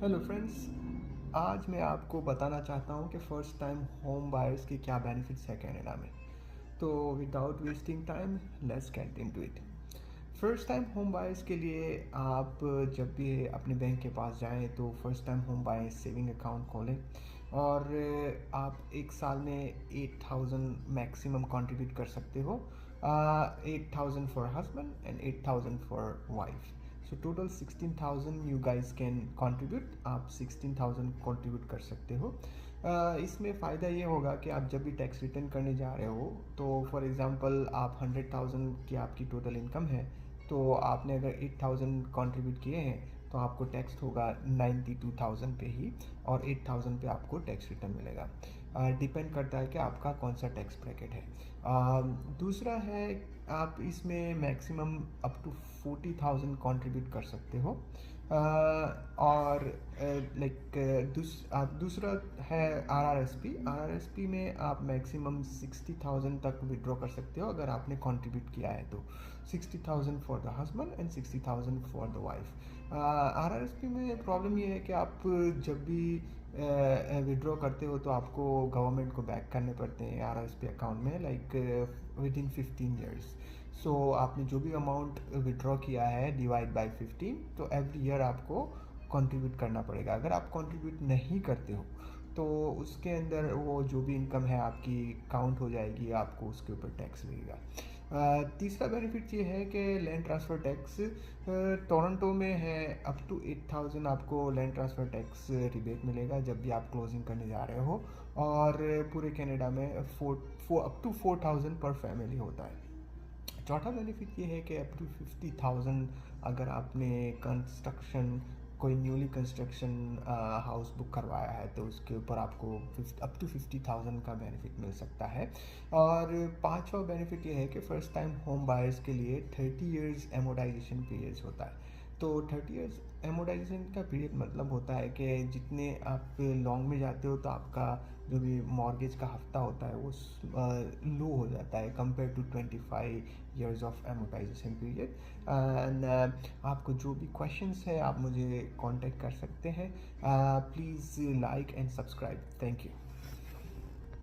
Hello friends. आज मैं आपको बताना चाहता हूँ कि फ़र्स्ट टाइम होम बायर्स के क्या बेनिफिट्स है कनाडा में। तो without wasting time let's get into it. First time home buyers के लिए आप जब भी अपने बैंक के पास जाएं तो first time home buyers saving account खोलें और आप एक साल में 8,000 मैक्सिमम कंट्रीब्यूट कर सकते हो। 8,000 for husband and 8,000 for wife. So total 16,000 you guys can contribute. आप 16,000 कंट्रीब्यूट कर सकते हो। इसमें फ़ायदा ये होगा कि आप जब भी टैक्स रिटर्न करने जा रहे हो तो फॉर एग्ज़ाम्पल आप 100,000 की आपकी टोटल इनकम है, तो आपने अगर 8,000 कंट्रीब्यूट किए हैं तो आपको टैक्स होगा 92,000 पे ही, और 8,000 पे आपको टैक्स रिटर्न मिलेगा। डिपेंड करता है कि आपका कौन सा टैक्स ब्रैकेट है। दूसरा है, आप इसमें मैक्सिमम अप टू 40,000 कंट्रीब्यूट कर सकते हो। और दूसरा है आरआरएसपी में आप मैक्सिमम 60,000 तक विड्रॉ कर सकते हो अगर आपने कंट्रीब्यूट किया है तो। 60,000 for the husband and 60,000 for the wife. RRSP में प्रॉब्लम ये है कि आप जब भी विड्रॉ करते हो तो आपको गवर्नमेंट को बैक करने पड़ते हैं आरआरएसपी अकाउंट में, लाइक विद इन 15 ईयर्स। सो आपने जो भी अमाउंट विड्रॉ किया है डिवाइड बाय 15, तो एवरी ईयर आपको कंट्रीब्यूट करना पड़ेगा। अगर आप कंट्रीब्यूट नहीं करते हो तो उसके अंदर वो जो भी इनकम है आपकी काउंट हो जाएगी, आपको उसके ऊपर टैक्स लगेगा। तीसरा बेनिफिट ये है कि लैंड ट्रांसफ़र टैक्स टोरंटो में है अप टू 8,000 आपको लैंड ट्रांसफ़र टैक्स रिबेट मिलेगा जब भी आप क्लोजिंग करने जा रहे हो, और पूरे कनाडा में अप टू 4,000 पर फैमिली होता है। चौथा बेनिफिट ये है कि अप टू 50,000 अगर आपने कंस्ट्रक्शन कोई न्यूली कंस्ट्रक्शन हाउस बुक करवाया है तो उसके ऊपर आपको अप टू 50,000 का बेनिफिट मिल सकता है। और पांचवा बेनिफिट ये है कि फ़र्स्ट टाइम होम बायर्स के लिए 30 इयर्स एमोडाइजेशन पीरियड होता है। तो 30 इयर्स एमोडाइजेशन का पीरियड मतलब होता है कि जितने आप लॉन्ग में जाते हो तो आपका जो भी मॉर्गेज का हफ्ता होता है वो लो हो जाता है compare to 25 years of amortisation period. And आपको जो भी क्वेश्चंस है आप मुझे कांटेक्ट कर सकते हैं। Please like and subscribe. Thank you.